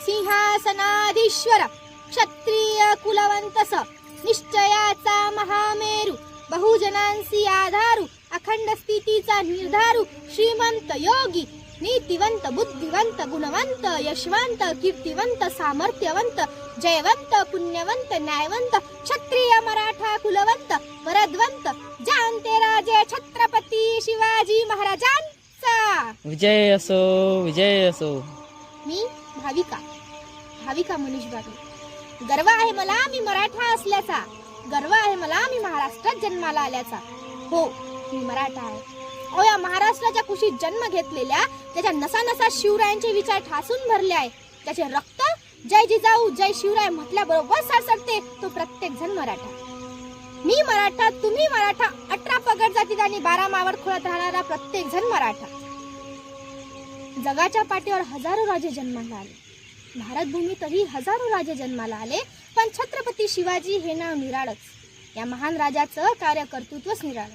सिंहासनाधीश्वर क्षत्रिय कुलवंतस निश्चयाचा महामेरू बहुजनांसी आधारू अखंड स्थितीचा निर्धारू श्रीमंत योगी नीतिवंत बुद्धिवंत गुणवंत यशवंत कीर्तिवंत सामर्थ्यवंत जयवंत पुण्यवंत न्यायवंत क्षत्रिय मराठा कुलवंत वरदवंत जानते राजे छत्रपती शिवाजी महाराजांचा विजय असो, विजय असो. मी भाविका मनीष बागले. गर्व आहे मला मी मराठा असल्याचा, गर्व आहे मला मी महाराष्ट्रात जन्माला आल्याचा. हो, मी मराठा आहे. ओ या महाराष्ट्राच्या कुशीत जन्म घेतलेल्या, त्याच्या नसा शिवरायांचे विचार ठासून भरले आहे, त्याचे रक्त जय जिजाऊ जय शिवराय म्हटल्याबरोबर सरसरते तो प्रत्येक जण मराठा. मी मराठा, तुम्ही मराठा, 18 पगड जातीत आणि 12 मावळ खोळत राहणारा प्रत्येक जण मराठा. जगाच्या पाठीवर हजारो राजे जन्माला आले, भारत भूमीतही हजारो राजे जन्माला आले, पण छत्रपती शिवाजी हे नाव निराळच. या महान राजाचं कार्य कर्तृत्वच निराळं.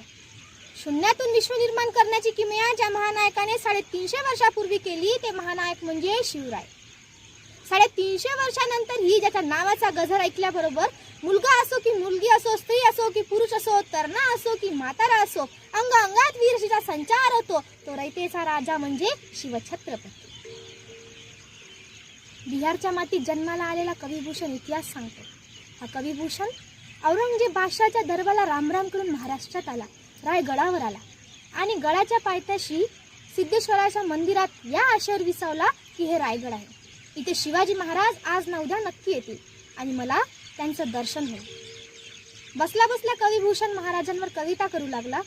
शून्यातून विश्व निर्माण करण्याची किमया ज्या महानायकाने 350 वर्षापूर्वी केली ते महानायक म्हणजे शिवराय. 350 वर्षानंतर ही ज्याच्या नावाचा गजर ऐकल्याबरोबर मुलगा असो की मुलगी असो, स्त्री असो की पुरुष असो, तरणा असो की म्हातारा असो, अंग अंगात वीरशीचा संचार होतो तो रयतेचा राजा म्हणजे शिवछत्रपती. बिहारच्या मातीत जन्माला आलेला कविभूषण इतिहास सांगतो. हा कविभूषण औरंगजेब बादशाहच्या दरबाराला रामराम करून महाराष्ट्रात आला, रायगडावर आला आणि गडाच्या पायथ्याशी सिद्धेश्वराच्या मंदिरात या आशेवर विसावला की हे रायगड आहे, इथे शिवाजी महाराज आज ना उद्या नक्की येतील आणि मला त्यांचं दर्शन होईल. बसल्या बसल्या कविभूषण महाराजांवर कविता करू लागला.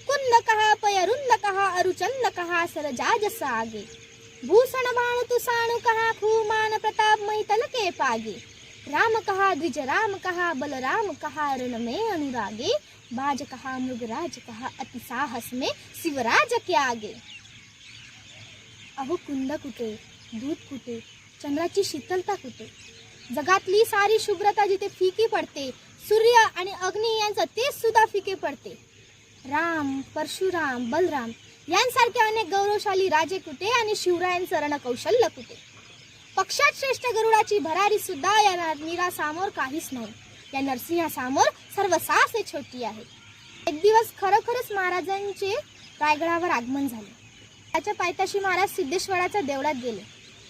कुंद कहा पयरुंद कहा अरुचंद कहा सरजाज सागे, भूषण भाणु तुसाणु कहा खूमान प्रताप महितल के पागे, राम कहा द्विज राम कहा बलराम कहा रण में अनुरागे, बाज कहा मृगराज कहा अति साहस में शिवराज के आगे. अहो कुंद कुठे, दूध कुठे, चंद्राची शीतलता कुठे, जगातली सारी शुभ्रता जिथे फिकी पडते, सूर्य आणि अग्नी यांचं तेज सुद्धा फिके पडते. राम, परशुराम, बलराम यांसारखे अनेक गौरवशाली राजे कुठे आणि शिवरायांचं रणकौशल्य कुठे. पक्षात श्रेष्ठ गरुडाची भरारी सुद्धा या नीरासमोर काहीच नाही. या नरसिंहासमोर सर्व सासे छोटी आहे. एक दिवस खरोखरच महाराजांचे रायगडावर आगमन झाले. त्याच्या पायथ्याशी महाराज सिद्धेश्वराच्या देवळात गेले.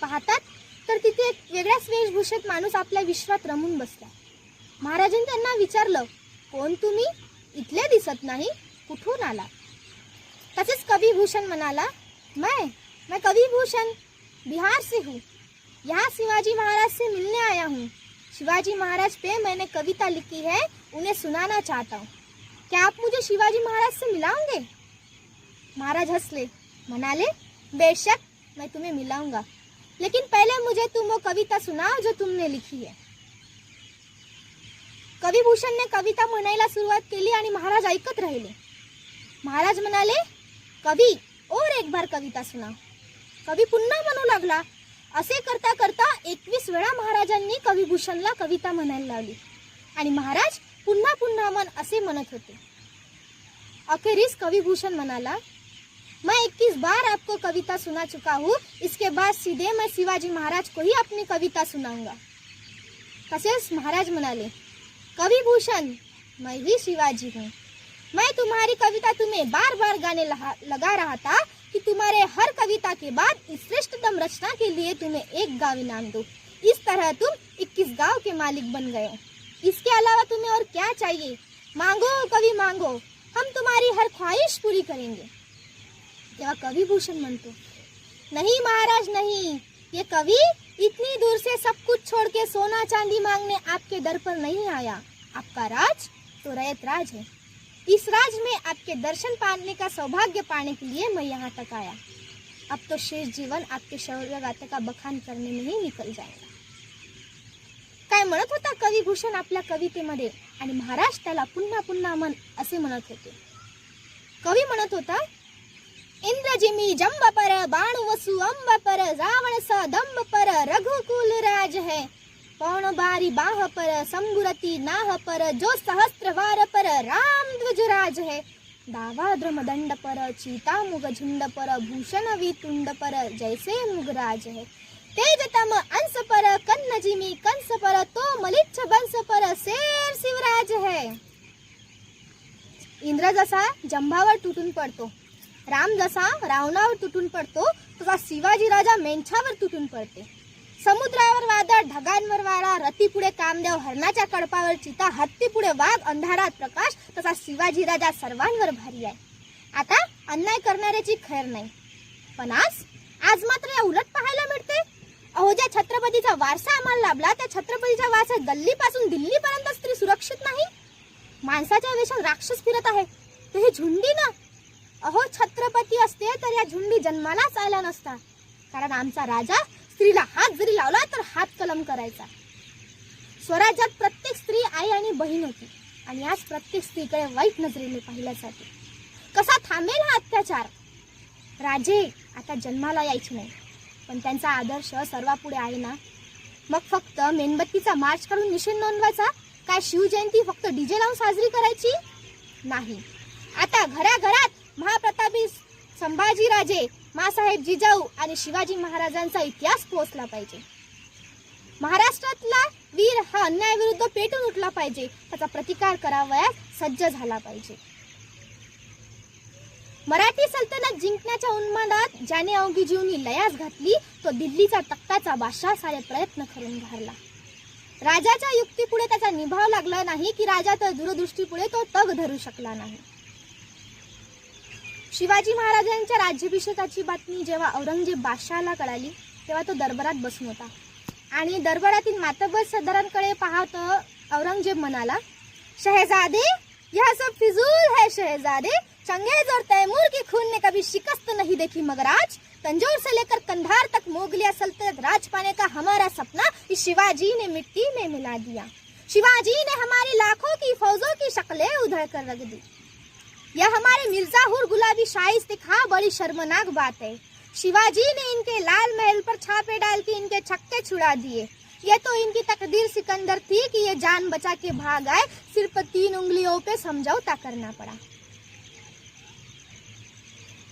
पाहतात तर तिथे एक वेगळ्याच वेशभूषेत माणूस आपल्या विश्वात रमून बसला. महाराजांनी त्यांना विचारलं, कोण तुम्ही? इथले दिसत नाही, कुठून आला? तसेच कविभूषण म्हणाला, मैं कविभूषण बिहार से हूँ, यहाँ शिवाजी महाराज से मिलने आया हूँ. शिवाजी महाराज पे मैंने कविता लिखी है, उन्हें सुनाना चाहता हूँ. क्या आप मुझे शिवाजी महाराज से मिलाओगे? महाराज हंसले, म्हणाले, बेशक मैं तुम्हें मिलाऊंगा, लेकिन पहले मुझे तुम वो कविता सुनाओ जो तुमने लिखी है. कविभूषणने कविता म्हणायला सुरुवात केली आणि महाराज ऐकत राहिले. महाराज म्हणाले, कवी और एक बार कविता सुनाओ. कवी पुन्हा म्हणू लागला. असे करता करता 21 वेळा महाराजांनी कविभूषणला कविता म्हणायला लावली आणि महाराज पुन्हा पुन्हा मन असे म्हणत होते. अखेरीस कविभूषण म्हणाला, मैं 21 बार आपको कविता सुना चुका हूँ, इसके बाद सीधे मैं शिवाजी महाराज को ही अपनी कविता सुनाऊंगा. तसेच महाराज म्हणाले, कविभूषण मैं ही शिवाजी हूँ. मैं तुम्हारी कविता तुम्हें बार बार गाने लगा रहा था कि तुम्हारे हर कविता के बाद इस श्रेष्ठतम रचना के लिए तुम्हें एक गाँव इनाम दो. इस तरह तुम 21 गाँव के मालिक बन गए. इसके अलावा तुम्हें और क्या चाहिए? मांगो कवि मांगो, हम तुम्हारी हर ख्वाहिश पूरी करेंगे. तेव्हा कविभूषण म्हणतो, नहीं महाराज नहीं, ये कवि इतनी दूर से सब कुछ छोड़ के सोना चांदी मांगने आपके दर पर नहीं आया. आपका राज तो रयत राज है. इस राज में आपके दर्शन पाने का सौभाग्य पाने के लिए मैं यहाँ तक आया. अब तो शेष जीवन आपके शौर्य गाथा का बखान करने में ही निकल जाएगा. काय म्हणत होता कविभूषण आपल्या कवितेमध्ये आणि महाराज त्याला पुन्हा पुन्हा मन असे म्हणत होते. कवी म्हणत होता, इंद्रजिमी जंब पर बाणु वसु अंब पर, रावण सा दंब पर रघुकुल राज है. पौन बारी बाह पर संबुरती नाह पर, जो सहस्त्र वार पर राम ध्वज राज है. दावा द्रमदंड पर चीता मुग झुंड पर, भूषण वितुंड पर जैसे मुगराज है. तेजतम अंश शिवाजी मी कंस पर, तो मलिच्छ बंस पर शेर शिवराज है. इंद्र जसा जंभावर तुटून पडतो, राम जसा रावणावर तुटून पडतो, तसा शिवाजी राजा मेंढावर तुटून पडते. समुद्रावर वादळ, ढगांवर वारा, रथीपुढे कामदेव, हरणाच्या कळपावर चिता, हत्तीपुढे वाघ, अंधारात प्रकाश, तसा शिवाजी राजा सर्वांवर भारी आहे. आता अन्याय करणाऱ्याची खैर नाही. पण आज मात्र या उलट पाहायला मिळते. अहो, ज्या छत्रपतीचा वारसा आम्हाला लाभला, त्या छत्रपतीच्या वारसा गल्लीपासून दिल्लीपर्यंत स्त्री सुरक्षित नाही. माणसाच्या वेशात राक्षस फिरत आहे, ते ही झुंडी ना. अहो, छत्रपती असते तर या झुंडी जन्मालाच आल्या नसता. कारण आमचा राजा स्त्रीला हात जरी लावला तर हात कलम करायचा. स्वराज्यात प्रत्येक स्त्री आई आणि बहीण होती आणि आज प्रत्येक स्त्रीकडे वाईट नजरेने पाहिल्या जाते. कसा थांबेल हा अत्याचार? राजे आता जन्माला यायचे नाही, पण त्यांचा आदर्श सर्वापुढे आहे ना. मग फक्त मेणबत्तीचा मार्च काढून निषेध नोंदवायचा? काय शिवजयंती फक्त डीजे लावून साजरी करायची? नाही. आता घराघरात महाप्रतापी संभाजीराजे, मासाहेब जिजाऊ आणि शिवाजी महाराजांचा इतिहास पोहोचला पाहिजे. महाराष्ट्रातला वीर हा अन्यायाविरुद्ध पेटून उठला पाहिजे, त्याचा प्रतिकार करावयास सज्ज झाला पाहिजे. मराठी सल्तनत जिंकण्याच्या उन्मादात ज्याने अवघी जीवनी लयास घातली, तो दिल्लीचा तख्ताचा बादशाह सारे प्रयत्न करून घारला. राजाच्या युक्तीपुढे त्याचा निभाव लागला नाही की राजाच्या दूरदृष्टीपुढे तो तग धरू शकला नाही. शिवाजी महाराजांच्या राज्याभिषेकाची बातमी जेव्हा औरंगजेब बादशहाला कळाली, तेव्हा तो दरबारात बसून होता आणि दरबारातील मातब्बर सरदारांकडे पाहत औरंगजेब म्हणाला, शहजादे, यह सब फिजूल है शहजादे. चंगेज और तैमूर के खून ने कभी शिकस्त नहीं देखी, मगर आज तंजौर से लेकर कंधार तक मोगलिया सल्तनत राज पाने का हमारा सपना इस शिवाजी ने मिट्टी में मिला दिया. शिवाजी ने हमारी लाखों की फौजों की शक्लें उधड़ कर रख दी. यह हमारे मिर्जाहुर गुलाबी शाही दिखा बड़ी शर्मनाक बात है. शिवाजी ने इनके लाल महल पर छापे डाल के इनके छक्के छुड़ा दिए. ये तो इनकी तकदीर सिकंदर थी कि ये जान बचा के भाग आए. सिर्फ 3 उंगलियों पे समझौता करना पड़ा.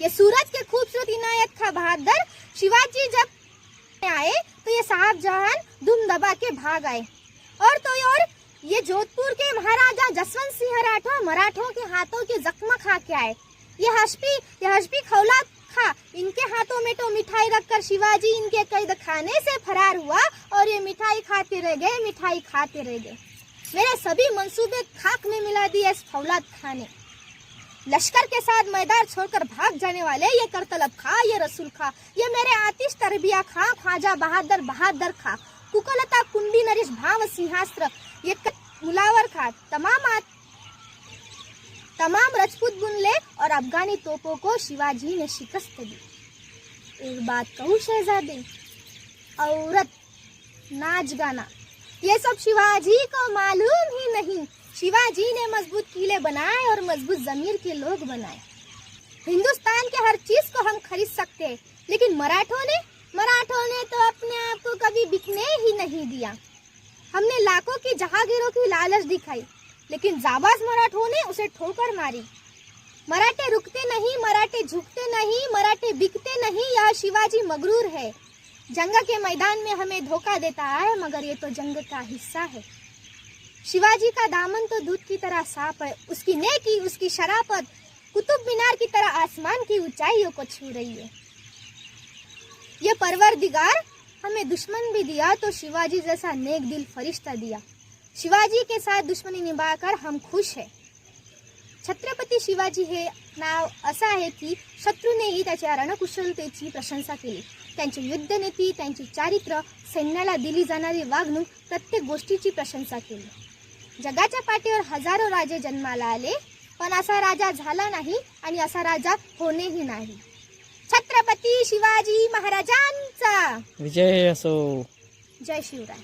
ये सूरज के खूबसूरत इनायत खा बहादुर शिवाजी जब आए तो ये साहब जहान दुम दबा के भाग आए. और ये जोधपुर के महाराजा जसवंत सिंह राठौर मराठों के हाथों के जख्म खा के आए. ये हशपी खौला खा, इनके हाथों में तो मिठाई रखकर शिवाजी इनके कैद खाने से फरार हुआ और ये मिठाई खाते रह गए. मेरे सभी मंसूबे खाक में मिला दिए इस फौलाद खाने. लश्कर के साथ मैदान छोड़कर भाग जाने वाले ये करतलब खा, ये रसूल खा, ये मेरे आतिश तरबिया खा, ख्वाजा बहादुर खा, कुकलता कुंडी नरेश भाव सिंहास्त्र, ये मुलावर खा, तमाम राजपूत बुनले और अफगानी तोपों को शिवाजी ने शिकस्त दी. एक बात कहूँ शहजादे, औरत, नाच गाना, ये सब शिवाजी को मालूम ही नहीं. शिवाजी ने मजबूत किले बनाए और मजबूत जमीर के लोग बनाए. हिंदुस्तान के हर चीज को हम खरीद सकते हैं, लेकिन मराठों ने तो अपने आप को कभी बिकने ही नहीं दिया. हमने लाखों की जहागीरों की लालच दिखाई, लेकिन जाबाज मराठों ने उसे ठोकर मारी. मराठे रुकते नहीं, मराठे झुकते नहीं, मराठे बिकते नहीं. यह शिवाजी मगरूर है. जंग के मैदान में हमें धोखा देता है, मगर ये तो जंग का हिस्सा है. शिवाजी का दामन तो दूध की तरह साफ है. उसकी नेकी, उसकी शराफत कुतुब मीनार की तरह आसमान की ऊंचाइयों को छू रही है. ये परवरदिगार हमें दुश्मन भी दिया तो शिवाजी जैसा नेक दिल फरिश्ता दिया. शिवाजी के साथ दुश्मनी निभाकर हम खुश है. छत्रपती शिवाजी हे नाव असं आहे की शत्रूनेही त्याच्या रणकुशलतेची प्रशंसा केली. त्यांची युद्धनीती, त्यांची चारित्र्य, सैन्याला दिली जाणारी वागणूक, प्रत्येक गोष्टीची प्रशंसा केली. जगाच्या पाठीवर हजारो राजे जन्माला आले, पण असा राजा झाला नाही आणि असा राजा होणेही नाही. छत्रपती शिवाजी महाराजांचा विजय असो. जय शिवराय.